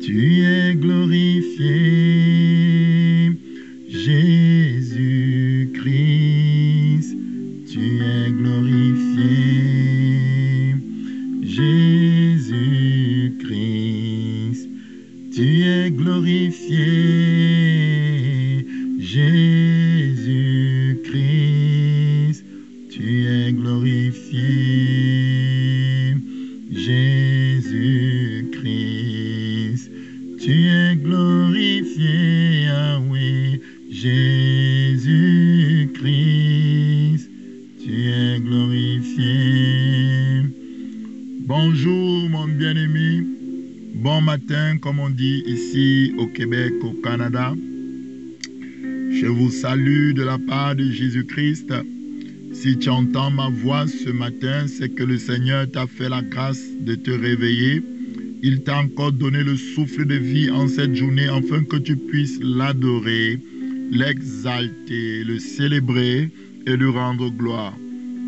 Tu es glorifié, Jésus-Christ. Tu es glorifié, Jésus-Christ. Tu es glorifié, Jésus-Christ. Tu es glorifié, Jésus-Christ. Tu es glorifié, ah oui, Jésus-Christ. Tu es glorifié. Bonjour mon bien-aimé. Bon matin, comme on dit ici au Québec, au Canada. Je vous salue de la part de Jésus-Christ. Si tu entends ma voix ce matin, c'est que le Seigneur t'a fait la grâce de te réveiller. Il t'a encore donné le souffle de vie en cette journée afin que tu puisses l'adorer, l'exalter, le célébrer et lui rendre gloire.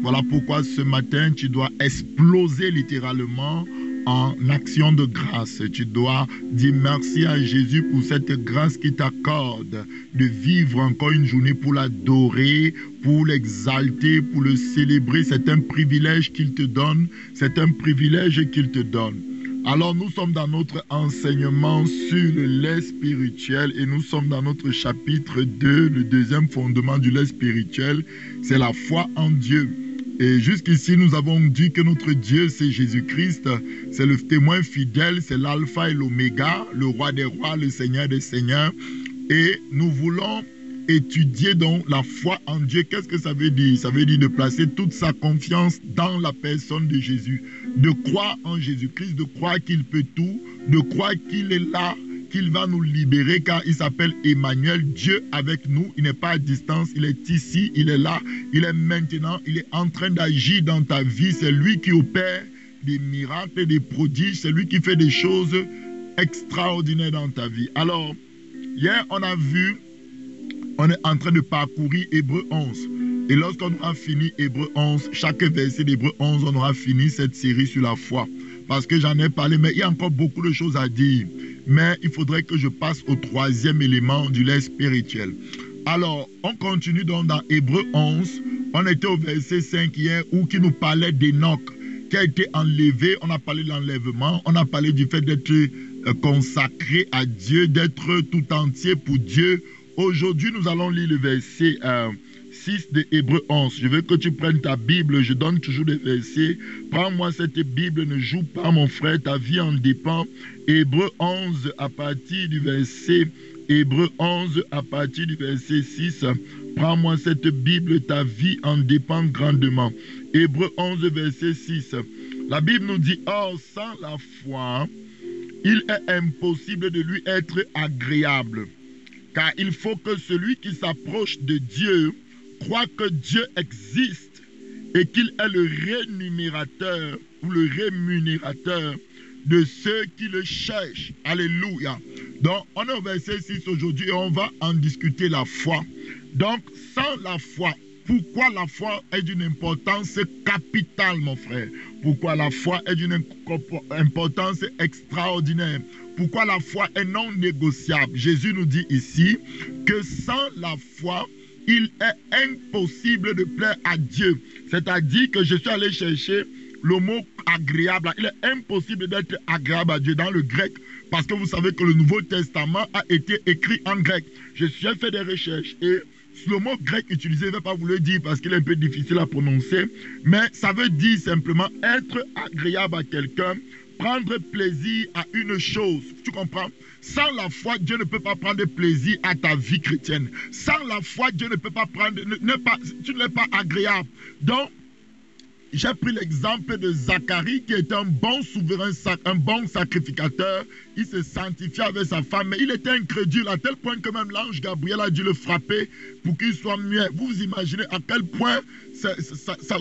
Voilà pourquoi ce matin, tu dois exploser littéralement en action de grâce. Tu dois dire merci à Jésus pour cette grâce qu'il t'accorde de vivre encore une journée pour l'adorer, pour l'exalter, pour le célébrer. C'est un privilège qu'il te donne. C'est un privilège qu'il te donne. Alors nous sommes dans notre enseignement sur le lait spirituel et nous sommes dans notre chapitre 2, le deuxième fondement du lait spirituel, c'est la foi en Dieu. Et jusqu'ici, nous avons dit que notre Dieu, c'est Jésus-Christ, c'est le témoin fidèle, c'est l'alpha et l'oméga, le roi des rois, le seigneur des seigneurs. Et nous voulons étudier donc la foi en Dieu. Qu'est-ce que ça veut dire? Ça veut dire de placer toute sa confiance dans la personne de Jésus, de croire en Jésus-Christ, de croire qu'il peut tout, de croire qu'il est là, qu'il va nous libérer car il s'appelle Emmanuel, Dieu avec nous. Il n'est pas à distance, il est ici, il est là, il est maintenant, il est en train d'agir dans ta vie. C'est lui qui opère des miracles et des prodiges, c'est lui qui fait des choses extraordinaires dans ta vie. Alors, hier on a vu, on est en train de parcourir Hébreux 11. Et lorsqu'on aura fini Hébreux 11, chaque verset d'Hébreux 11, on aura fini cette série sur la foi. Parce que j'en ai parlé, mais il y a encore beaucoup de choses à dire. Mais il faudrait que je passe au troisième élément du lait spirituel. Alors, on continue donc dans Hébreux 11. On était au verset 5 hier où qui nous parlait d'Enoch qui a été enlevé. On a parlé de l'enlèvement. On a parlé du fait d'être consacré à Dieu, d'être tout entier pour Dieu. Aujourd'hui, nous allons lire le verset 6 de Hébreux 11. Je veux que tu prennes ta Bible. Je donne toujours des versets. Prends-moi cette Bible. Ne joue pas, mon frère. Ta vie en dépend. Hébreux 11 à partir du verset 6. Prends-moi cette Bible. Ta vie en dépend grandement. Hébreux 11 verset 6. La Bible nous dit, or sans la foi, il est impossible de lui être agréable. Car il faut que celui qui s'approche de Dieu croit que Dieu existe et qu'il est le rémunérateur ou le rémunérateur de ceux qui le cherchent. Alléluia. Donc, on est au verset 6 aujourd'hui et on va en discuter la foi. Donc, sans la foi, pourquoi la foi est d'une importance capitale, mon frère? Pourquoi la foi est d'une importance extraordinaire? Pourquoi la foi est non négociable? Jésus nous dit ici que sans la foi, il est impossible de plaire à Dieu. C'est-à-dire que je suis allé chercher le mot agréable. Il est impossible d'être agréable à Dieu dans le grec. Parce que vous savez que le Nouveau Testament a été écrit en grec. Je suis fait des recherches et le mot grec utilisé, je ne vais pas vous le dire parce qu'il est un peu difficile à prononcer. Mais ça veut dire simplement être agréable à quelqu'un, prendre plaisir à une chose. Tu comprends? Sans la foi, Dieu ne peut pas prendre plaisir à ta vie chrétienne. Sans la foi, Dieu ne peut pas prendre... tu n'es pas agréable. Donc, j'ai pris l'exemple de Zacharie qui était un bon souverain, un bon sacrificateur. Il se sanctifiait avec sa femme, mais il était incrédule à tel point que même l'ange Gabriel a dû le frapper pour qu'il soit muet. Vous vous imaginez à quel point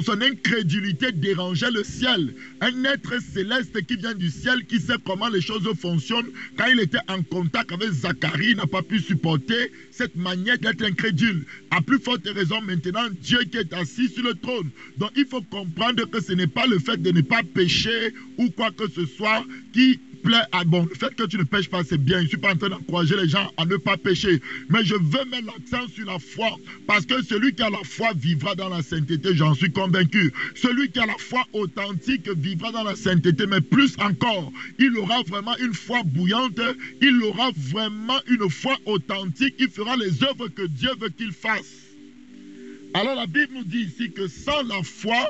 son incrédulité dérangeait le ciel. Un être céleste qui vient du ciel, qui sait comment les choses fonctionnent, quand il était en contact avec Zacharie, il n'a pas pu supporter cette manière d'être incrédule. À plus forte raison maintenant, Dieu qui est assis sur le trône. Donc il faut comprendre comprendre que ce n'est pas le fait de ne pas pécher ou quoi que ce soit qui plaît à bon. Le fait que tu ne pêches pas, c'est bien. Je ne suis pas en train d'encourager les gens à ne pas pécher. Mais je veux mettre l'accent sur la foi. Parce que celui qui a la foi vivra dans la sainteté, j'en suis convaincu. Celui qui a la foi authentique vivra dans la sainteté. Mais plus encore, il aura vraiment une foi bouillante. Il aura vraiment une foi authentique. Il fera les œuvres que Dieu veut qu'il fasse. Alors la Bible nous dit ici que sans la foi,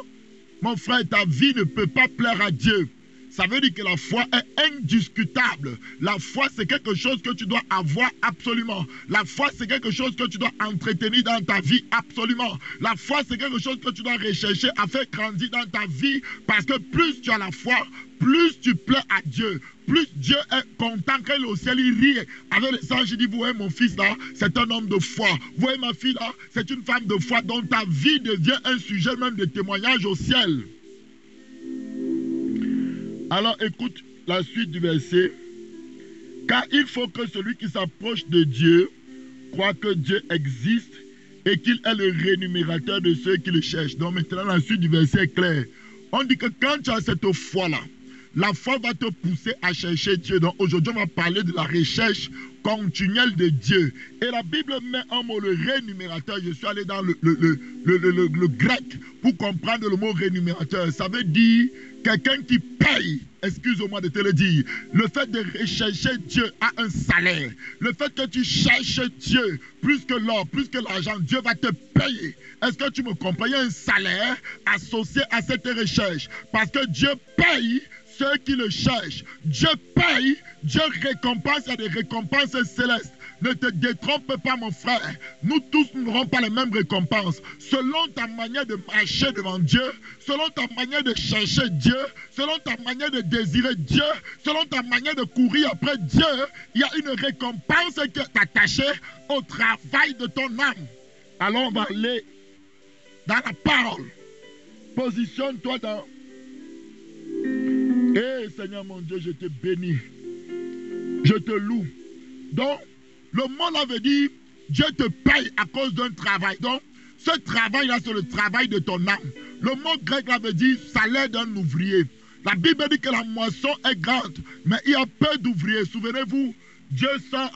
mon frère, ta vie ne peut pas plaire à Dieu. Ça veut dire que la foi est indiscutable. La foi, c'est quelque chose que tu dois avoir absolument. La foi, c'est quelque chose que tu dois entretenir dans ta vie absolument. La foi, c'est quelque chose que tu dois rechercher à faire grandir dans ta vie. Parce que plus tu as la foi, plus tu plais à Dieu. Plus Dieu est content que le ciel, il rit avec les anges. Il dit, vous voyez mon fils là, c'est un homme de foi. Vous voyez ma fille là, c'est une femme de foi. Donc ta vie devient un sujet même de témoignage au ciel. Alors écoute la suite du verset. Car il faut que celui qui s'approche de Dieu croit que Dieu existe et qu'il est le rémunérateur de ceux qui le cherchent. Donc maintenant la suite du verset est claire. On dit que quand tu as cette foi-là, la foi va te pousser à chercher Dieu. Donc aujourd'hui on va parler de la recherche continuelle de Dieu. Et la Bible met un mot, le rémunérateur. Je suis allé dans le grec pour comprendre le mot rémunérateur. Ça veut dire quelqu'un qui paye. Excuse-moi de te le dire. Le fait de rechercher Dieu a un salaire. Le fait que tu cherches Dieu plus que l'or, plus que l'argent, Dieu va te payer. Est-ce que tu me comprends? Il y a un salaire associé à cette recherche. Parce que Dieu paye ceux qui le cherchent. Dieu paye, Dieu récompense, il y a des récompenses célestes. Ne te détrompe pas mon frère. Nous tous n'aurons pas les mêmes récompenses. Selon ta manière de marcher devant Dieu, selon ta manière de chercher Dieu, selon ta manière de désirer Dieu, selon ta manière de courir après Dieu, il y a une récompense qui est attachée au travail de ton âme. Alors on va aller dans la parole. Positionne-toi dans... Eh Seigneur mon Dieu, je te bénis. Je te loue. Donc, le mot là veut dire, Dieu te paye à cause d'un travail. Donc, ce travail-là, c'est le travail de ton âme. Le mot grec là veut dire salaire d'un ouvrier. La Bible dit que la moisson est grande, mais il y a peu d'ouvriers. Souvenez-vous, Dieu sort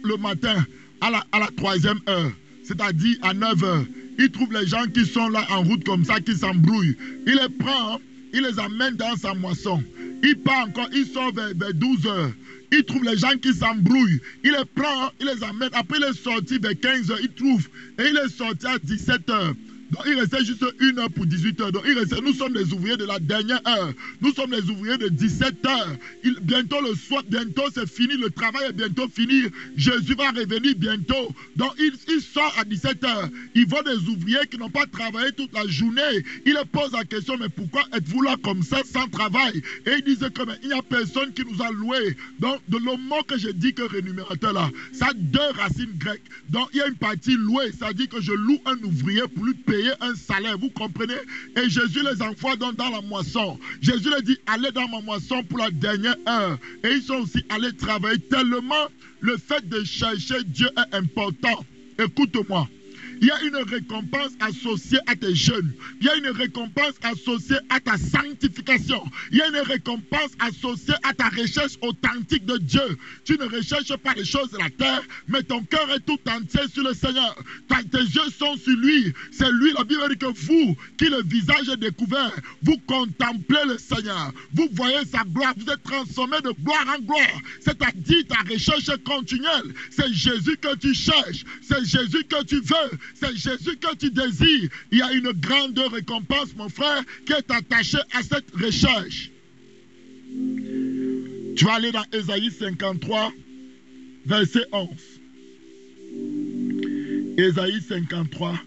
le matin, à la 3e heure, c'est-à-dire à 9 heures. Il trouve les gens qui sont là en route comme ça, qui s'embrouillent. Il les prend, il les amène dans sa moisson. Il part encore, il sort vers 12 heures. Il trouve les gens qui s'embrouillent. Il les prend, il les amène. Après, il est sorti vers 15 heures. Il trouve. Et il est sorti à 17 heures. Donc, il restait juste 1 heure pour 18 heures. Donc, nous sommes les ouvriers de la dernière heure. Nous sommes les ouvriers de 17 heures. Bientôt le soir, bientôt c'est fini. Le travail est bientôt fini. Jésus va revenir bientôt. Donc, il sort à 17 heures. Il voit des ouvriers qui n'ont pas travaillé toute la journée. Il leur pose la question, mais pourquoi êtes-vous là comme ça sans travail? Et ils disent que il n'y a personne qui nous a loués. Donc, de le mot que je dis que rémunérateur là, ça a 2 racines grecques. Donc, il y a une partie louée. Ça dit que je loue un ouvrier pour lui payer un salaire, vous comprenez? Et Jésus les envoie dans la moisson. Jésus leur dit, allez dans ma moisson pour la dernière heure. Et ils sont aussi allés travailler tellement le fait de chercher Dieu est important. Écoute-moi. Il y a une récompense associée à tes jeûnes. Il y a une récompense associée à ta sanctification. Il y a une récompense associée à ta recherche authentique de Dieu. Tu ne recherches pas les choses de la terre, mais ton cœur est tout entier sur le Seigneur. Tes yeux sont sur lui. C'est lui, la Bible dit que vous, qui le visage est découvert, vous contemplez le Seigneur. Vous voyez sa gloire. Vous êtes transformé de gloire en gloire. C'est-à-dire ta recherche continuelle. C'est Jésus que tu cherches. C'est Jésus que tu veux. C'est Jésus que tu désires. Il y a une grande récompense, mon frère, qui est attachée à cette recherche. Tu vas aller dans Ésaïe 53, verset 11. Ésaïe 53,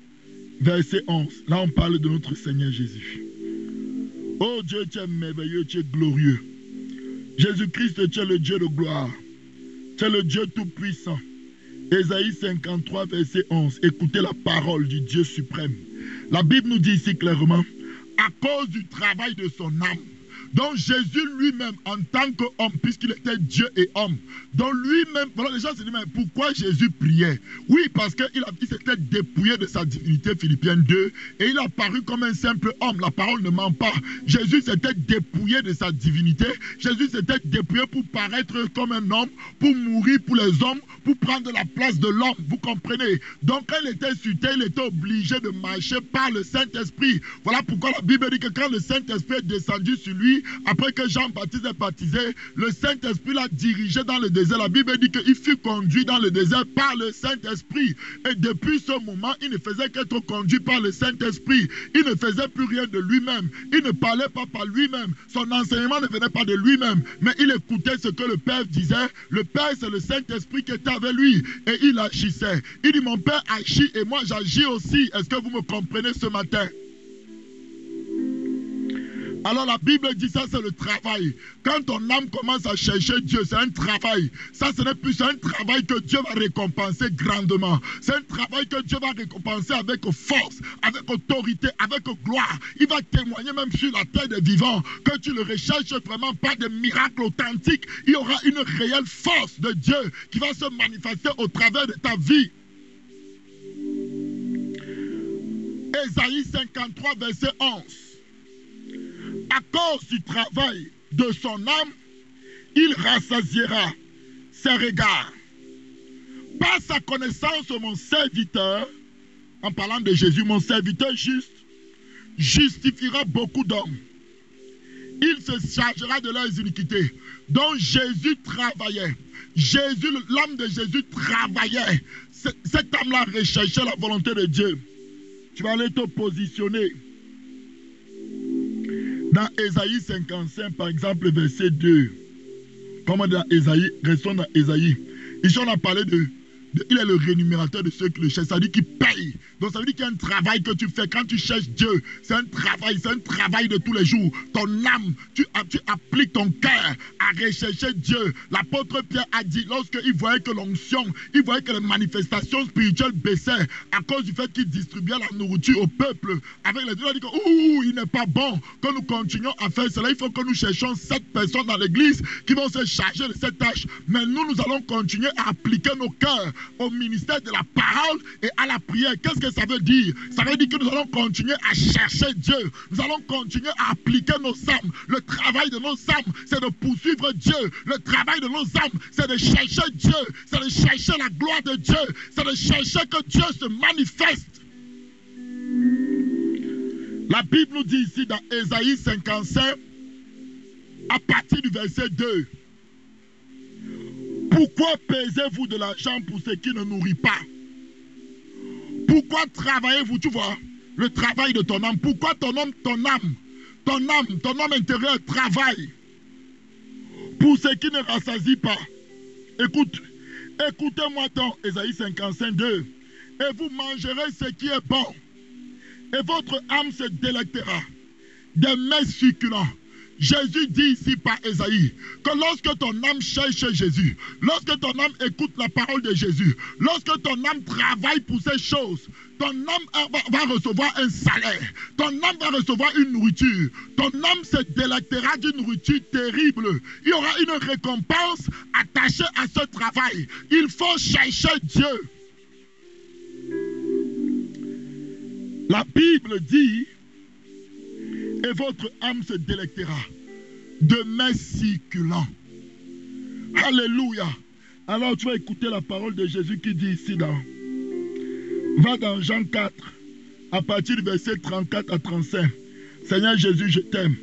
verset 11. Là, on parle de notre Seigneur Jésus. Oh Dieu, tu es merveilleux, tu es glorieux. Jésus-Christ, tu es le Dieu de gloire. Tu es le Dieu tout-puissant. Ésaïe 53, verset 11. Écoutez la parole du Dieu suprême. La Bible nous dit ici clairement, à cause du travail de son âme, Donc Jésus lui-même, en tant qu'homme, puisqu'il était Dieu et homme, donc lui-même, voilà, les gens se disent, mais pourquoi Jésus priait? Oui, parce qu'il s'était dépouillé de sa divinité, Philippiens 2, et il a paru comme un simple homme. La parole ne ment pas. Jésus s'était dépouillé de sa divinité. Jésus s'était dépouillé pour paraître comme un homme, pour mourir pour les hommes, pour prendre la place de l'homme. Vous comprenez? Donc quand il était sur terre, il était obligé de marcher par le Saint-Esprit. Voilà pourquoi la Bible dit que quand le Saint-Esprit est descendu sur lui, après que Jean-Baptiste est baptisé, le Saint-Esprit l'a dirigé dans le désert. La Bible dit qu'il fut conduit dans le désert par le Saint-Esprit. Et depuis ce moment, il ne faisait qu'être conduit par le Saint-Esprit. Il ne faisait plus rien de lui-même. Il ne parlait pas par lui-même. Son enseignement ne venait pas de lui-même, mais il écoutait ce que le Père disait. Le Père, c'est le Saint-Esprit qui était avec lui et il agissait. Il dit, mon Père agit et moi j'agis aussi. Est-ce que vous me comprenez ce matin? Alors la Bible dit ça, c'est le travail. Quand ton âme commence à chercher Dieu, c'est un travail. Ça, ce n'est plus un travail que Dieu va récompenser grandement. C'est un travail que Dieu va récompenser avec force, avec autorité, avec gloire. Il va témoigner même sur la terre des vivants que tu le recherches vraiment pas de miracles authentiques. Il y aura une réelle force de Dieu qui va se manifester au travers de ta vie. Ésaïe 53, verset 11. À cause du travail de son âme, il rassasiera ses regards. Par sa connaissance, mon serviteur, en parlant de Jésus, mon serviteur juste, justifiera beaucoup d'hommes. Il se chargera de leurs iniquités. Donc Jésus travaillait. Jésus, l'âme de Jésus travaillait. Cette âme-là recherchait la volonté de Dieu. Tu vas aller te positionner. Dans Ésaïe 55, par exemple, verset 2. Comme dans Ésaïe, restons dans Ésaïe. Ici, on a parlé il est le rémunérateur de ceux qui le cherchent. Ça veut dire qu'il paye. Donc, ça veut dire qu'il y a un travail que tu fais. Quand tu cherches Dieu, c'est un travail de tous les jours. Ton âme, tu appliques ton cœur à rechercher Dieu. L'apôtre Pierre a dit, lorsqu'il voyait que l'onction, il voyait que les manifestations spirituelles baissaient à cause du fait qu'il distribuait la nourriture au peuple. Avec les deux, il a dit que, il n'est pas bon que nous continuions à faire cela. Il faut que nous cherchions 7 personnes dans l'église qui vont se charger de cette tâche. Mais nous allons continuer à appliquer nos cœurs au ministère de la parole et à la prière. Qu'est-ce que ça veut dire? Ça veut dire que nous allons continuer à chercher Dieu. Nous allons continuer à appliquer nos âmes. Le travail de nos âmes, c'est de poursuivre Dieu. Le travail de nos âmes, c'est de chercher Dieu. C'est de chercher la gloire de Dieu. C'est de chercher que Dieu se manifeste. La Bible nous dit ici dans Ésaïe 55, à partir du verset 2. Pourquoi pesez-vous de l'argent pour ce qui ne nourrit pas? Pourquoi travaillez-vous, tu vois, le travail de ton âme? Pourquoi ton âme intérieure travaille pour ce qui ne rassasie pas? Écoutez-moi donc, Ésaïe 55, 2. Et vous mangerez ce qui est bon, et votre âme se délectera des mets succulents. Jésus dit ici par Ésaïe que lorsque ton âme cherche Jésus, lorsque ton âme écoute la parole de Jésus, lorsque ton âme travaille pour ces choses, ton âme va recevoir un salaire, ton âme va recevoir une nourriture, ton âme se délectera d'une nourriture terrible. Il y aura une récompense attachée à ce travail. Il faut chercher Dieu. La Bible dit, et votre âme se délectera de mets succulents. Alléluia. Alors tu vas écouter la parole de Jésus qui dit ici, va dans Jean 4, à partir du verset 34 à 35. Seigneur Jésus, je t'aime.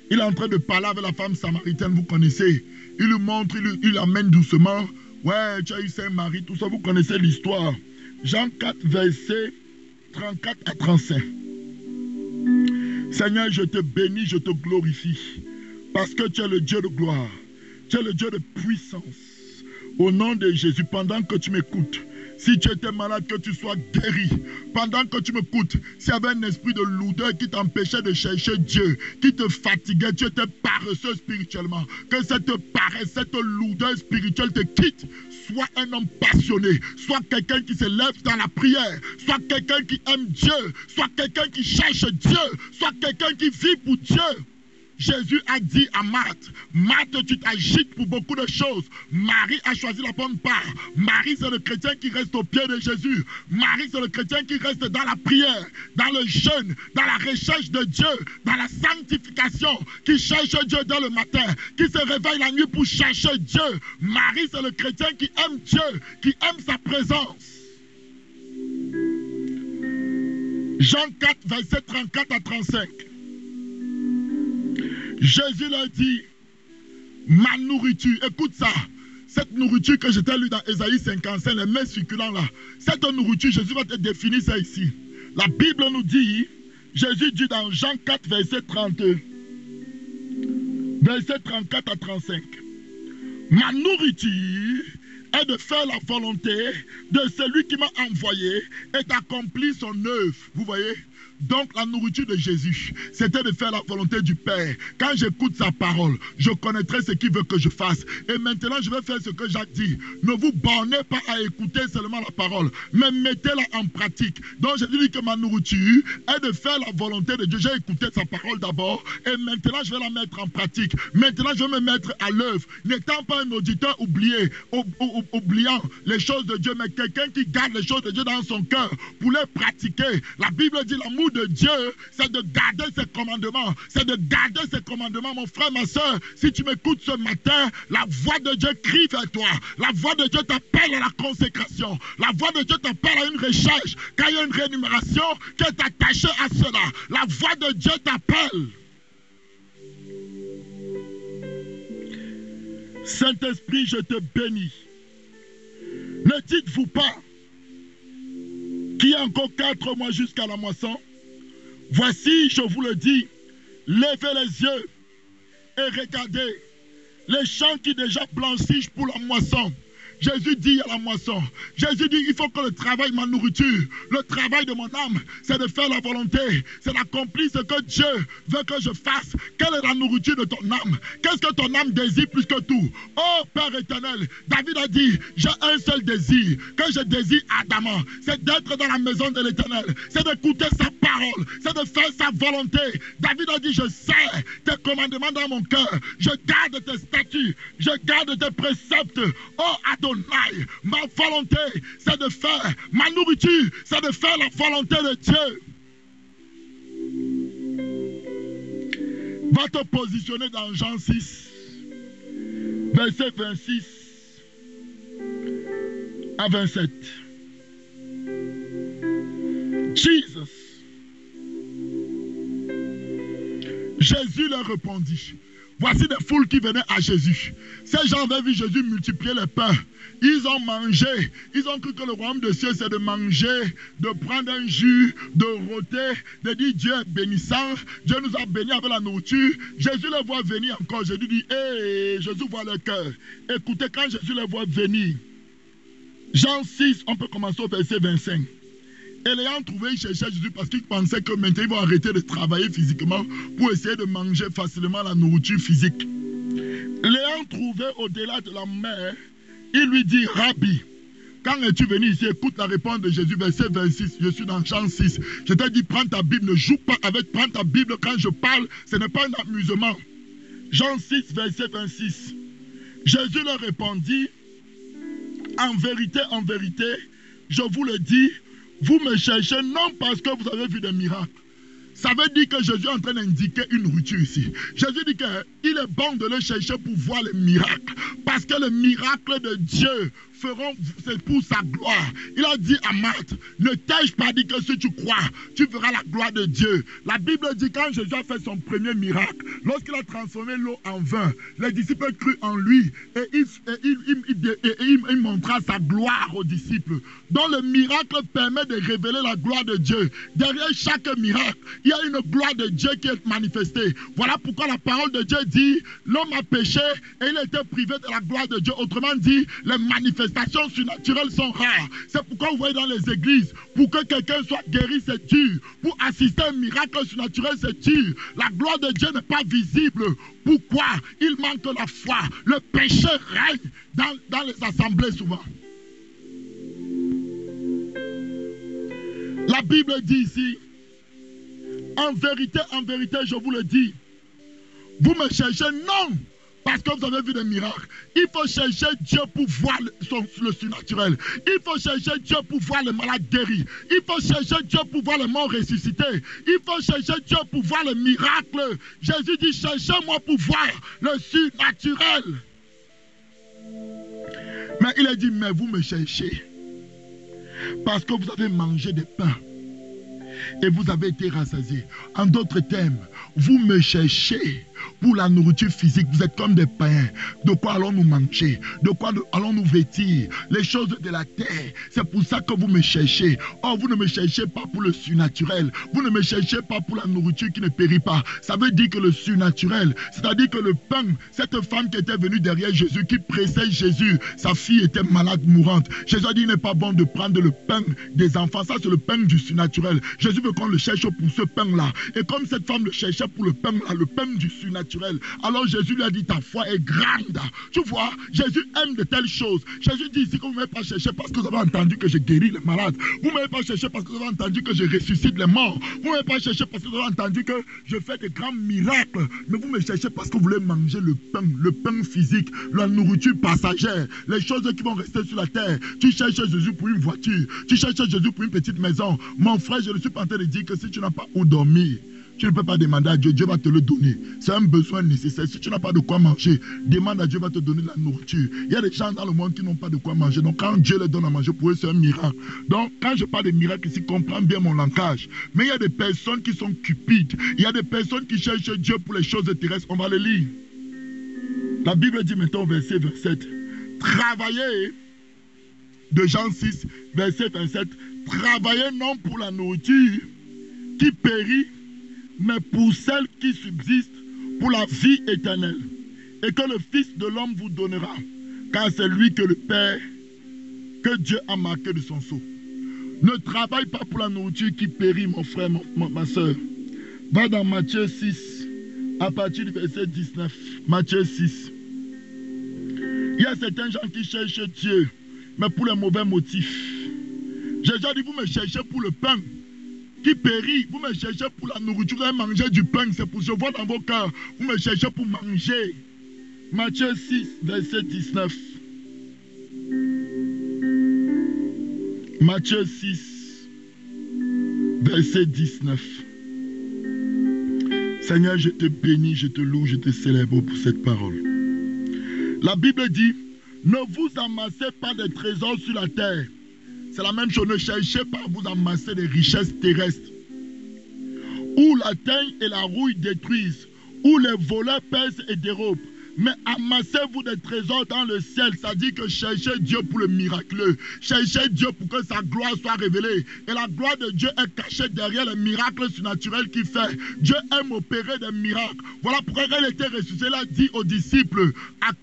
Il est en train de parler avec la femme samaritaine, vous connaissez. Il lui montre, il l'amène doucement. Ouais, tu as eu 5 maris, tout ça, vous connaissez l'histoire. Jean 4, verset 34 à 35. Seigneur, je te bénis, je te glorifie, parce que tu es le Dieu de gloire, tu es le Dieu de puissance. Au nom de Jésus, pendant que tu m'écoutes, si tu étais malade, que tu sois guéri. Pendant que tu m'écoutes, s'il y avait un esprit de lourdeur qui t'empêchait de chercher Dieu, qui te fatiguait, tu étais paresseux spirituellement, que cette paresse, cette lourdeur spirituelle te quitte. Sois un homme passionné, sois quelqu'un qui se lève dans la prière, sois quelqu'un qui aime Dieu, sois quelqu'un qui cherche Dieu, sois quelqu'un qui vit pour Dieu. Jésus a dit à Marthe, Marthe, tu t'agites pour beaucoup de choses. Marie a choisi la bonne part. Marie, c'est le chrétien qui reste au pied de Jésus. Marie, c'est le chrétien qui reste dans la prière, dans le jeûne, dans la recherche de Dieu, dans la sanctification, qui cherche Dieu dès le matin, qui se réveille la nuit pour chercher Dieu. Marie, c'est le chrétien qui aime Dieu, qui aime sa présence. Jean 4, verset 34 à 35. Jésus leur dit, ma nourriture, écoute ça, cette nourriture que je t'ai lue dans Ésaïe 55, les mains succulents là, cette nourriture, Jésus va te définir ça ici. La Bible nous dit, Jésus dit dans Jean 4, verset 32, verset 34 à 35, ma nourriture est de faire la volonté de celui qui m'a envoyé et d'accomplir son œuvre. Vous voyez? Donc la nourriture de Jésus, c'était de faire la volonté du Père. Quand j'écoute sa parole, je connaîtrai ce qu'il veut que je fasse. Et maintenant, je vais faire ce que Jacques dit. Ne vous bornez pas à écouter seulement la parole, mais mettez-la en pratique. Donc Jésus dit que ma nourriture est de faire la volonté de Dieu. J'ai écouté sa parole d'abord, et maintenant je vais la mettre en pratique. Maintenant, je vais me mettre à l'œuvre, n'étant pas un auditeur oublié, oubliant les choses de Dieu, mais quelqu'un qui garde les choses de Dieu dans son cœur pour les pratiquer. La Bible dit l'amour de Dieu, c'est de garder ses commandements. C'est de garder ses commandements, mon frère, ma soeur. Si tu m'écoutes ce matin, la voix de Dieu crie vers toi. La voix de Dieu t'appelle à la consécration. La voix de Dieu t'appelle à une recherche. Quand il y a une rémunération qui est attachée à cela, la voix de Dieu t'appelle. Saint-Esprit, je te bénis. Ne dites-vous pas qu'il y a encore 4 mois jusqu'à la moisson? Voici, je vous le dis, levez les yeux et regardez les champs qui déjà blanchissent pour la moisson. Jésus dit à la moisson, Jésus dit, il faut que le travail, ma nourriture, le travail de mon âme, c'est de faire la volonté, c'est d'accomplir ce que Dieu veut que je fasse. Quelle est la nourriture de ton âme? Qu'est-ce que ton âme désire plus que tout? Oh Père éternel, David a dit, j'ai un seul désir, que je désire ardemment, c'est d'être dans la maison de l'Éternel, c'est d'écouter sa parole, c'est de faire sa volonté. David a dit, je sais tes commandements dans mon cœur, je garde tes statuts, je garde tes préceptes. Oh Adonai, ma volonté, c'est de faire, ma nourriture, c'est de faire la volonté de Dieu. Va te positionner dans Jean 6, verset 26 à 27. Jesus. Jésus leur répondit. Voici des foules qui venaient à Jésus. Ces gens avaient vu Jésus multiplier les pains. Ils ont mangé. Ils ont cru que le royaume des cieux, c'est de manger, de prendre un jus, de rôter, de dire Dieu est bénissant. Dieu nous a bénis avec la nourriture. Jésus les voit venir encore. Jésus dit, hé, Jésus voit leur cœur. Écoutez, quand Jésus les voit venir, Jean 6, on peut commencer au verset 25. Et l'ayant trouvé, il cherchait Jésus parce qu'il pensait que maintenant ils vont arrêter de travailler physiquement pour essayer de manger facilement la nourriture physique. L'ayant trouvé au-delà de la mer, il lui dit, Rabbi, quand es-tu venu ici? Écoute la réponse de Jésus, verset 26. Je suis dans Jean 6. Je t'ai dit, prends ta Bible, ne joue pas avec, prends ta Bible quand je parle, ce n'est pas un amusement. Jean 6, verset 26. Jésus leur répondit, en vérité, je vous le dis, vous me cherchez non parce que vous avez vu des miracles. Ça veut dire que Jésus est en train d'indiquer une nourriture ici. Jésus dit qu'il est bon de le chercher pour voir les miracles. Parce que les miracles de Dieu c'est pour sa gloire. Il a dit à Marthe, ne t'ai-je pas dit que si tu crois, tu verras la gloire de Dieu. La Bible dit quand Jésus a fait son premier miracle, lorsqu'il a transformé l'eau en vin, les disciples crurent en lui et il montra sa gloire aux disciples. Donc le miracle permet de révéler la gloire de Dieu. Derrière chaque miracle, il y a une gloire de Dieu qui est manifestée. Voilà pourquoi la parole de Dieu dit, l'homme a péché et il a été privé de la gloire de Dieu. Autrement dit, les manifestations surnaturelles sont rares. C'est pourquoi vous voyez dans les églises, pour que quelqu'un soit guéri, c'est dur. Pour assister à un miracle surnaturel, c'est dur. La gloire de Dieu n'est pas visible. Pourquoi? Il manque la foi. Le péché règne dans les assemblées souvent. La Bible dit ici, en vérité, je vous le dis, Vous me cherchez, non, parce que vous avez vu des miracles. Il faut chercher Dieu pour voir le surnaturel. Il faut chercher Dieu pour voir les malades guéris. Il faut chercher Dieu pour voir les morts ressuscités. Il faut chercher Dieu pour voir les miracles. Jésus dit, cherchez-moi pour voir le surnaturel. Mais il a dit, mais vous me cherchez parce que vous avez mangé des pains et vous avez été rassasiés. En d'autres termes, vous me cherchez pour la nourriture physique. Vous êtes comme des païens. De quoi allons-nous manger? De quoi allons-nous vêtir? Les choses de la terre. C'est pour ça que vous me cherchez. Or, vous ne me cherchez pas pour le surnaturel. Vous ne me cherchez pas pour la nourriture qui ne périt pas. Ça veut dire que le surnaturel, c'est-à-dire que le pain, cette femme qui était venue derrière Jésus, qui pressait Jésus, sa fille était malade, mourante. Jésus a dit, il n'est pas bon de prendre le pain des enfants. Ça, c'est le pain du surnaturel. Jésus veut qu'on le cherche pour ce pain-là. Et comme cette femme le cherchait pour le pain-là, le pain du surnaturel, alors Jésus lui a dit, ta foi est grande. Tu vois, Jésus aime de telles choses. Jésus dit ici que vous ne m'avez pas cherché parce que vous avez entendu que je guéris les malades. Vous ne m'avez pas cherché parce que vous avez entendu que je ressuscite les morts. Vous ne m'avez pas cherché parce que vous avez entendu que je fais de grands miracles. Mais vous me cherchez parce que vous voulez manger le pain physique, la nourriture passagère, les choses qui vont rester sur la terre. Tu cherches Jésus pour une voiture. Tu cherches Jésus pour une petite maison. Mon frère, je ne suis pas en train de dire que si tu n'as pas où dormir, tu ne peux pas demander à Dieu, Dieu va te le donner. C'est un besoin nécessaire. Si tu n'as pas de quoi manger, demande à Dieu, va te donner la nourriture. Il y a des gens dans le monde qui n'ont pas de quoi manger. Donc quand Dieu les donne à manger, pour eux c'est un miracle. Donc quand je parle de miracle ici, comprends bien mon langage. Mais il y a des personnes qui sont cupides. Il y a des personnes qui cherchent Dieu pour les choses terrestres. On va le lire. La Bible dit maintenant au verset 27. Travaillez, de Jean 6, verset 27. Travaillez non pour la nourriture qui périt, mais pour celle qui subsiste, pour la vie éternelle, et que le Fils de l'homme vous donnera, car c'est lui que le Père, que Dieu a marqué de son sceau. Ne travaille pas pour la nourriture qui périt, mon frère, ma soeur. Va dans Matthieu 6, à partir du verset 19. Matthieu 6. Il y a certains gens qui cherchent Dieu, mais pour les mauvais motifs. Jésus a dit, vous me cherchez pour le pain qui périt, vous me cherchez pour la nourriture, vous allez manger du pain, c'est pour se voir dans vos cœurs, vous me cherchez pour manger. Matthieu 6, verset 19. Matthieu 6, verset 19. Seigneur, je te bénis, je te loue, je te célèbre pour cette parole. La Bible dit, ne vous amassez pas des trésors sur la terre. C'est la même chose, ne cherchez pas à vous amasser des richesses terrestres, où la teigne et la rouille détruisent, où les voleurs pèsent et dérobent. Mais amassez-vous des trésors dans le ciel, c'est-à-dire que cherchez Dieu pour le miraculeux. Cherchez Dieu pour que sa gloire soit révélée. Et la gloire de Dieu est cachée derrière les miracles surnaturels qu'il fait. Dieu aime opérer des miracles. Voilà pourquoi il était ressuscité, il a dit aux disciples,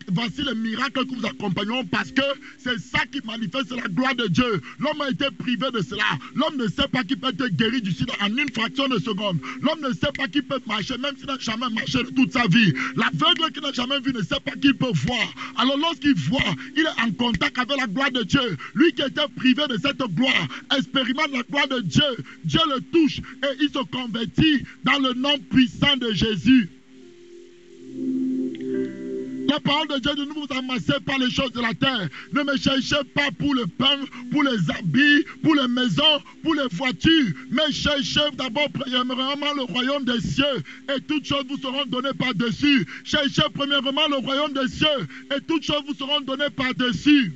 voici les miracles que vous accompagneront, parce que c'est ça qui manifeste la gloire de Dieu. L'homme a été privé de cela. L'homme ne sait pas qu'il peut être guéri du sida en une fraction de seconde. L'homme ne sait pas qu'il peut marcher, même s'il n'a jamais marché de toute sa vie. L'aveugle qui n'a jamais vu ne sait pas qu'il peut voir. Alors lorsqu'il voit, il est en contact avec la gloire de Dieu. Lui qui était privé de cette gloire expérimente la gloire de Dieu. Dieu le touche et il se convertit dans le nom puissant de Jésus. La parole de Dieu dit, ne vous amassez pas les choses de la terre. Ne me cherchez pas pour le pain, pour les habits, pour les maisons, pour les voitures. Mais cherchez d'abord premièrement le royaume des cieux. Et toutes choses vous seront données par-dessus. Cherchez premièrement le royaume des cieux. Et toutes choses vous seront données par-dessus.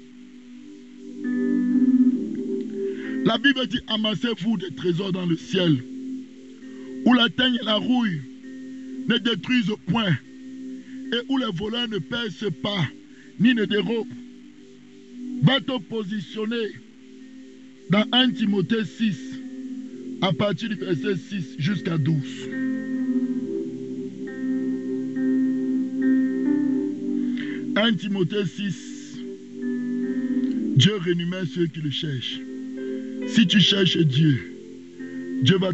La Bible dit, amassez-vous des trésors dans le ciel, où la teigne et la rouille ne détruisent point, et où les voleurs ne pèsent pas, ni ne dérobent. Va te positionner dans 1 Timothée 6, à partir du verset 6 jusqu'à 12. 1 Timothée 6, Dieu rémunère ceux qui le cherchent. Si tu cherches Dieu, Dieu va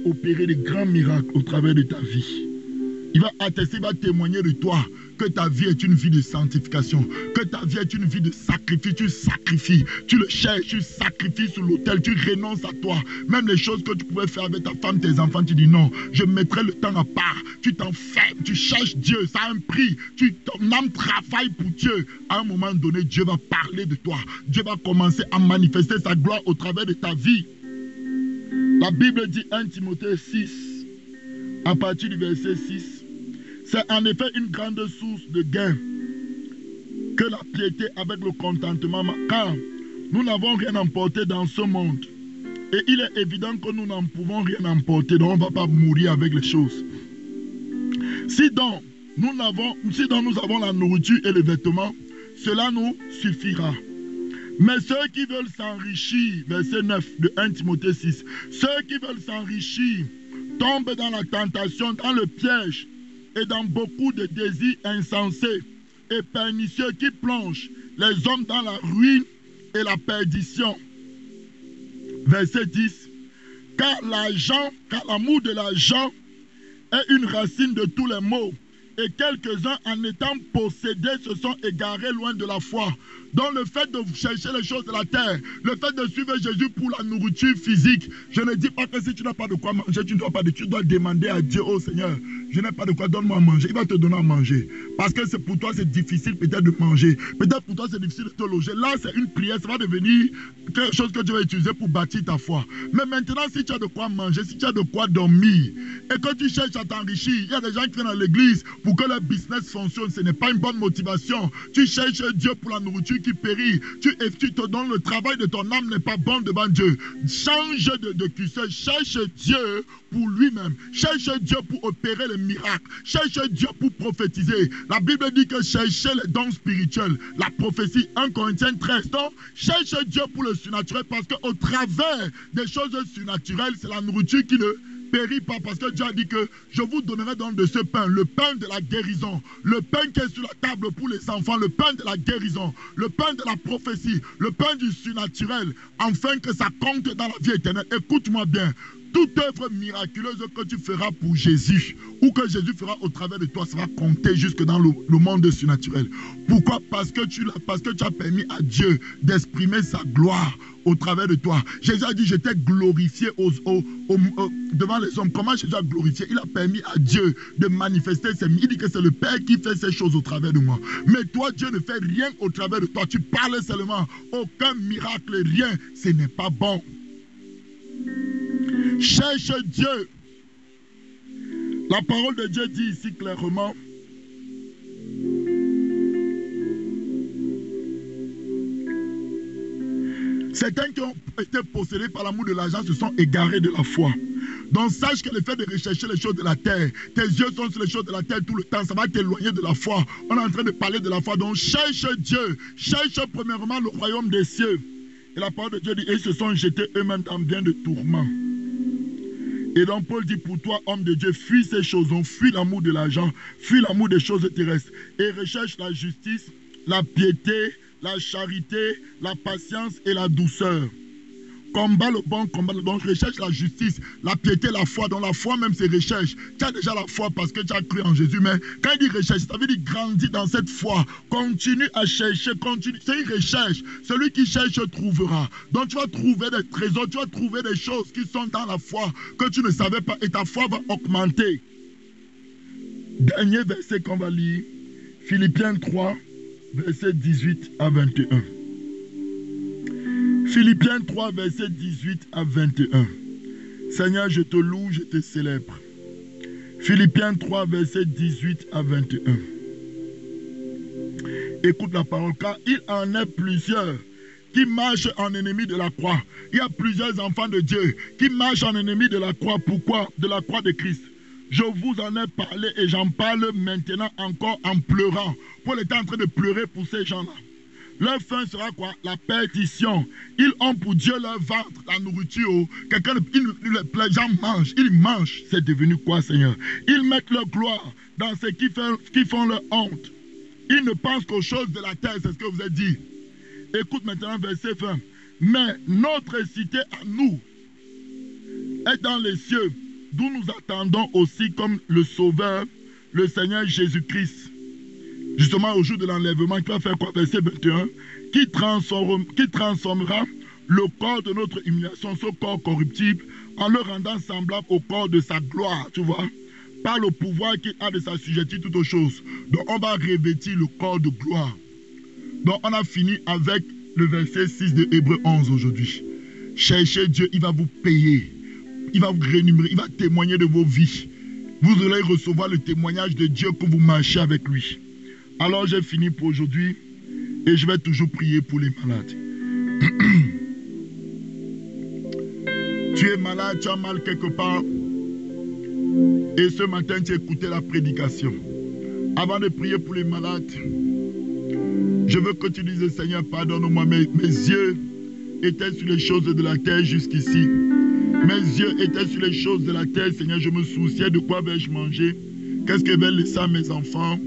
opérer des grands miracles au travers de ta vie. Il va attester, il va témoigner de toi que ta vie est une vie de sanctification, que ta vie est une vie de sacrifice. Tu sacrifies, tu le cherches, tu sacrifies sur l'autel, tu renonces à toi. Même les choses que tu pouvais faire avec ta femme, tes enfants, tu dis non, je mettrai le temps à part. Tu t'enfermes, tu cherches Dieu, ça a un prix. Ton âme travaille pour Dieu. À un moment donné, Dieu va parler de toi. Dieu va commencer à manifester sa gloire au travers de ta vie. La Bible dit 1 Timothée 6, à partir du verset 6. C'est en effet une grande source de gain que la piété avec le contentement, car nous n'avons rien emporté dans ce monde. Et il est évident que nous n'en pouvons rien emporter, donc on ne va pas mourir avec les choses. Si donc nous avons la nourriture et les vêtements, cela nous suffira. Mais ceux qui veulent s'enrichir, verset 9 de 1 Timothée 6, ceux qui veulent s'enrichir tombent dans la tentation, dans le piège, et dans beaucoup de désirs insensés et pernicieux qui plongent les hommes dans la ruine et la perdition. Verset 10. Car l'amour de l'argent est une racine de tous les maux, et quelques-uns en étant possédés se sont égarés loin de la foi. Donc le fait de chercher les choses de la terre, le fait de suivre Jésus pour la nourriture physique, je ne dis pas que si tu n'as pas de quoi manger, tu dois demander à Dieu, oh Seigneur, je n'ai pas de quoi, donne-moi à manger. Il va te donner à manger. Parce que pour toi, c'est difficile peut-être de manger. Peut-être pour toi, c'est difficile de te loger. Là, c'est une prière, ça va devenir quelque chose que tu vas utiliser pour bâtir ta foi. Mais maintenant, si tu as de quoi manger, si tu as de quoi dormir, et que tu cherches à t'enrichir, il y a des gens qui viennent dans l'église pour que leur business fonctionne. Ce n'est pas une bonne motivation. Tu cherches Dieu pour la nourriture qui périt. Tu te donnes le travail de ton âme n'est pas bon devant Dieu. Change de curseur. Cherche Dieu pour lui-même. Cherche Dieu pour opérer les miracles. Cherche Dieu pour prophétiser. La Bible dit que cherchez les dons spirituels. La prophétie 1 Corinthiens 13. Donc, cherche Dieu pour le surnaturel parce qu'au travers des choses surnaturelles, c'est la nourriture qui ne périt pas, parce que Dieu a dit que je vous donnerai donc de ce pain, le pain de la guérison, le pain qui est sur la table pour les enfants, le pain de la guérison, le pain de la prophétie, le pain du surnaturel, afin que ça compte dans la vie éternelle. Écoute-moi bien. Toute œuvre miraculeuse que tu feras pour Jésus, ou que Jésus fera au travers de toi, sera comptée jusque dans le monde surnaturel. Pourquoi? Parce que tu as permis à Dieu d'exprimer sa gloire au travers de toi. Jésus a dit, je t'ai glorifié devant les hommes. Comment Jésus a glorifié? Il a permis à Dieu de manifester ses miracles. Il dit que c'est le Père qui fait ces choses au travers de moi. Mais toi, Dieu ne fait rien au travers de toi. Tu parles seulement. Aucun miracle, rien. Ce n'est pas bon. Cherche Dieu. La parole de Dieu dit ici clairement, certains qui ont été possédés par l'amour de l'argent se sont égarés de la foi. Donc sache que le fait de rechercher les choses de la terre, tes yeux sont sur les choses de la terre tout le temps, ça va t'éloigner de la foi. On est en train de parler de la foi, donc cherche Dieu. Cherche premièrement le royaume des cieux. Et la parole de Dieu dit, et ils se sont jetés eux-mêmes dans bien de tourments. Et donc Paul dit, pour toi, homme de Dieu, fuis ces choses, on fuit l'amour de l'argent, fuis l'amour des choses terrestres, et recherche la justice, la piété, la charité, la patience et la douceur. Combat le bon combat, donc recherche la justice, la piété, la foi. Dans la foi même, c'est recherche. Tu as déjà la foi parce que tu as cru en Jésus, mais quand il dit recherche, ça veut dire grandir dans cette foi. Continue à chercher, continue. C'est une recherche. Celui qui cherche trouvera. Donc tu vas trouver des trésors, tu vas trouver des choses qui sont dans la foi que tu ne savais pas et ta foi va augmenter. Dernier verset qu'on va lire, Philippiens 3, verset 18 à 21. Philippiens 3, verset 18 à 21. Seigneur, je te loue, je te célèbre. Philippiens 3, verset 18 à 21. Écoute la parole, car il en est plusieurs qui marchent en ennemi de la croix. Il y a plusieurs enfants de Dieu qui marchent en ennemi de la croix. Pourquoi? De la croix de Christ. Je vous en ai parlé et j'en parle maintenant encore en pleurant. Paul était en train de pleurer pour ces gens-là. Leur fin sera quoi? La perdition. Ils ont pour Dieu leur ventre, la nourriture. Les gens mangent, ils mangent. C'est devenu quoi, Seigneur? Ils mettent leur gloire dans ce qui font leur honte. Ils ne pensent qu'aux choses de la terre, c'est ce que vous avez dit. Écoute maintenant verset 20. Mais notre cité à nous est dans les cieux, d'où nous attendons aussi comme le Sauveur, le Seigneur Jésus-Christ, justement au jour de l'enlèvement, qui va faire quoi? Verset 21, qui transformera le corps de notre humiliation, ce corps corruptible, en le rendant semblable au corps de sa gloire, tu vois, par le pouvoir qu'il a de s'assujettir toutes choses. Donc on va revêtir le corps de gloire. Donc on a fini avec le verset 6 de Hébreux 11 aujourd'hui. Cherchez Dieu, il va vous payer, il va vous rémunérer, il va témoigner de vos vies. Vous allez recevoir le témoignage de Dieu que vous marchez avec lui. Alors j'ai fini pour aujourd'hui et je vais toujours prier pour les malades. Tu es malade, tu as mal quelque part et ce matin tu as écouté la prédication. Avant de prier pour les malades, je veux que tu dises, Seigneur, pardonne-moi, mes yeux étaient sur les choses de la terre jusqu'ici. Mes yeux étaient sur les choses de la terre, Seigneur, je me souciais de quoi vais-je manger, qu'est-ce que vais laisser à mes enfants,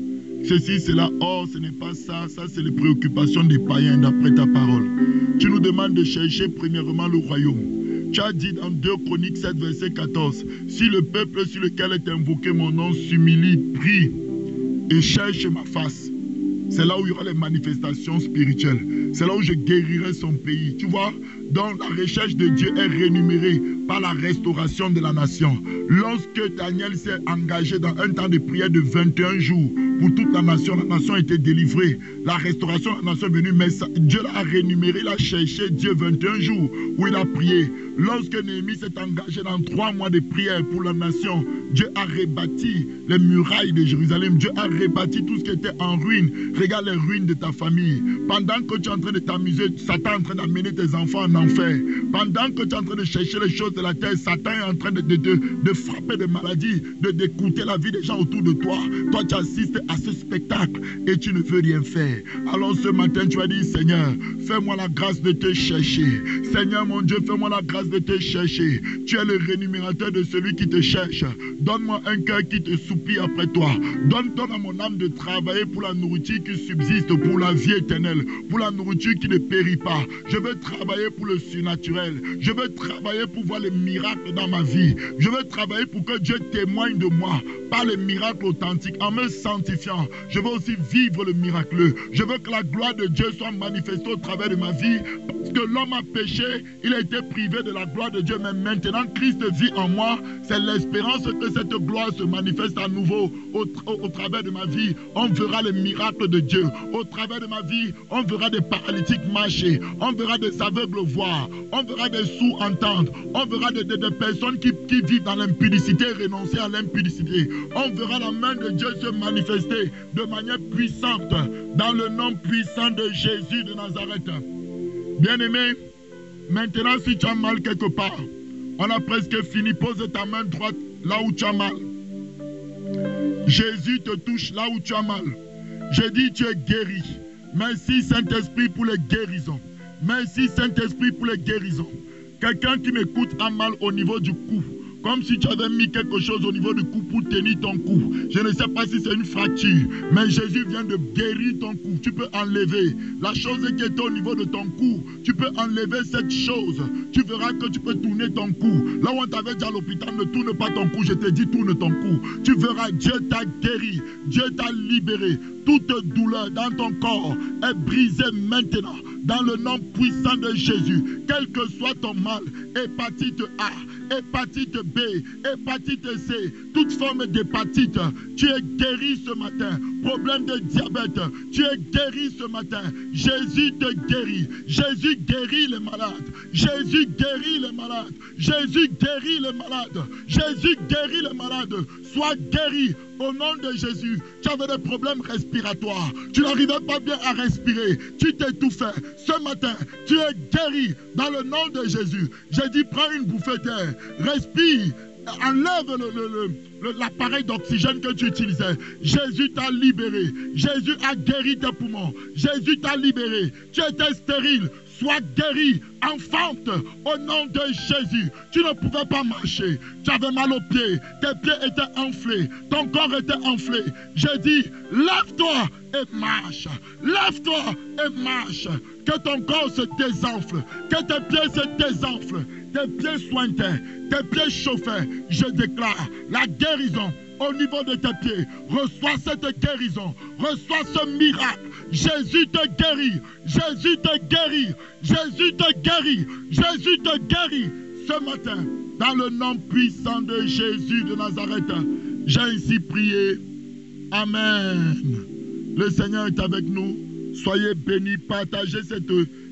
ceci, cela. Or, ce n'est pas ça, ça c'est les préoccupations des païens d'après ta parole. Tu nous demandes de chercher premièrement le royaume. Tu as dit dans 2 Chroniques 7, verset 14, si le peuple sur lequel est invoqué mon nom s'humilie, prie et cherche ma face, c'est là où il y aura les manifestations spirituelles. C'est là où je guérirai son pays. Tu vois, donc la recherche de Dieu est rémunérée par la restauration de la nation. Lorsque Daniel s'est engagé dans un temps de prière de 21 jours pour toute la nation a été délivrée. La restauration de la nation est venue, mais Dieu l'a rémunéré, il a cherché Dieu 21 jours où il a prié. Lorsque Néhémie s'est engagé dans 3 mois de prière pour la nation, Dieu a rebâti les murailles de Jérusalem. Dieu a rebâti tout ce qui était en ruine. Regarde les ruines de ta famille. Pendant que tu es en train de t'amuser, Satan est en train d'amener tes enfants en enfer. Pendant que tu es en train de chercher les choses de la terre, Satan est en train de frapper des maladies, d'écouter la vie des gens autour de toi. Toi, tu assistes à ce spectacle et tu ne veux rien faire. Alors ce matin, tu as dit, Seigneur, fais-moi la grâce de te chercher. Seigneur mon Dieu, fais-moi la grâce de te chercher. Tu es le rémunérateur de celui qui te cherche. Donne-moi un cœur qui te soupire après toi. Donne à mon âme de travailler pour la nourriture qui subsiste, pour la vie éternelle, pour la nourriture qui ne périt pas. Je veux travailler pour le surnaturel. Je veux travailler pour voir les miracles dans ma vie. Je veux travailler pour que Dieu témoigne de moi par les miracles authentiques. En me sanctifiant, je veux aussi vivre le miraculeux. Je veux que la gloire de Dieu soit manifestée au travers de ma vie. Parce que l'homme a péché, il a été privé de la gloire de Dieu. Mais maintenant, Christ vit en moi. C'est l'espérance que cette gloire se manifeste à nouveau au travers de ma vie. On verra les miracles de Dieu. Au travers de ma vie, on verra des paralytiques marcher. On verra des aveugles voir. On verra des sourds entendre. On verra des personnes qui vivent dans l'impudicité renoncer à l'impudicité. On verra la main de Dieu se manifester de manière puissante dans le nom puissant de Jésus de Nazareth. Bien-aimé, maintenant si tu as mal quelque part, on a presque fini. Pose ta main droite là où tu as mal. Jésus te touche là où tu as mal. Je dis tu es guéri. Merci Saint-Esprit pour les guérisons. Merci Saint-Esprit pour les guérisons. Quelqu'un qui m'écoute a mal au niveau du cou. Comme si tu avais mis quelque chose au niveau du cou pour tenir ton cou. Je ne sais pas si c'est une fracture, mais Jésus vient de guérir ton cou. Tu peux enlever la chose qui était au niveau de ton cou. Tu peux enlever cette chose. Tu verras que tu peux tourner ton cou. Là où on t'avait dit à l'hôpital, ne tourne pas ton cou. Je te dis, tourne ton cou. Tu verras, Dieu t'a guéri. Dieu t'a libéré. Toute douleur dans ton corps est brisée maintenant. Dans le nom puissant de Jésus, quel que soit ton mal, hépatite A, hépatite B, hépatite C, toute forme d'hépatite, tu es guéri ce matin. Problème de diabète, tu es guéri ce matin. Jésus te guérit. Jésus guérit les malades. Jésus guérit les malades. Jésus guérit les malades. Jésus guérit les malades. Sois guéri au nom de Jésus. Tu avais des problèmes respiratoires. Tu n'arrivais pas bien à respirer. Tu t'étouffais. Ce matin, tu es guéri dans le nom de Jésus. J'ai dit, prends une bouffée d'air. Respire. Enlève l'appareil d'oxygène que tu utilisais. Jésus t'a libéré. Jésus a guéri tes poumons. Jésus t'a libéré. Tu étais stérile. Sois guéri, enfante, au nom de Jésus. Tu ne pouvais pas marcher. Tu avais mal aux pieds. Tes pieds étaient enflés. Ton corps était enflé. J'ai dit, lève-toi et marche. Lève-toi et marche. Que ton corps se désenfle. Que tes pieds se désenflent. Tes pieds sointaient. Tes pieds chauffaient. Je déclare la guérison au niveau de tes pieds. Reçois cette guérison. Reçois ce miracle. Jésus te guérit. Jésus te guérit. Jésus te guérit. Jésus te guérit. Ce matin, dans le nom puissant de Jésus de Nazareth, j'ai ainsi prié. Amen. Le Seigneur est avec nous. Soyez bénis. Partagez cette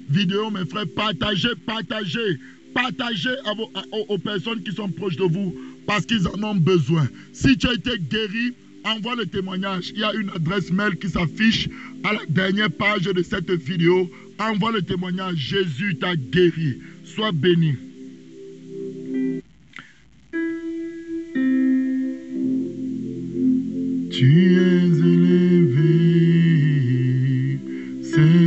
vidéo, mes frères. Partagez, partagez. Partagez aux personnes qui sont proches de vous parce qu'ils en ont besoin. Si tu as été guéri, envoie le témoignage. Il y a une adresse mail qui s'affiche à la dernière page de cette vidéo. Envoie le témoignage. Jésus t'a guéri. Sois béni. Tu es élevé, Seigneur.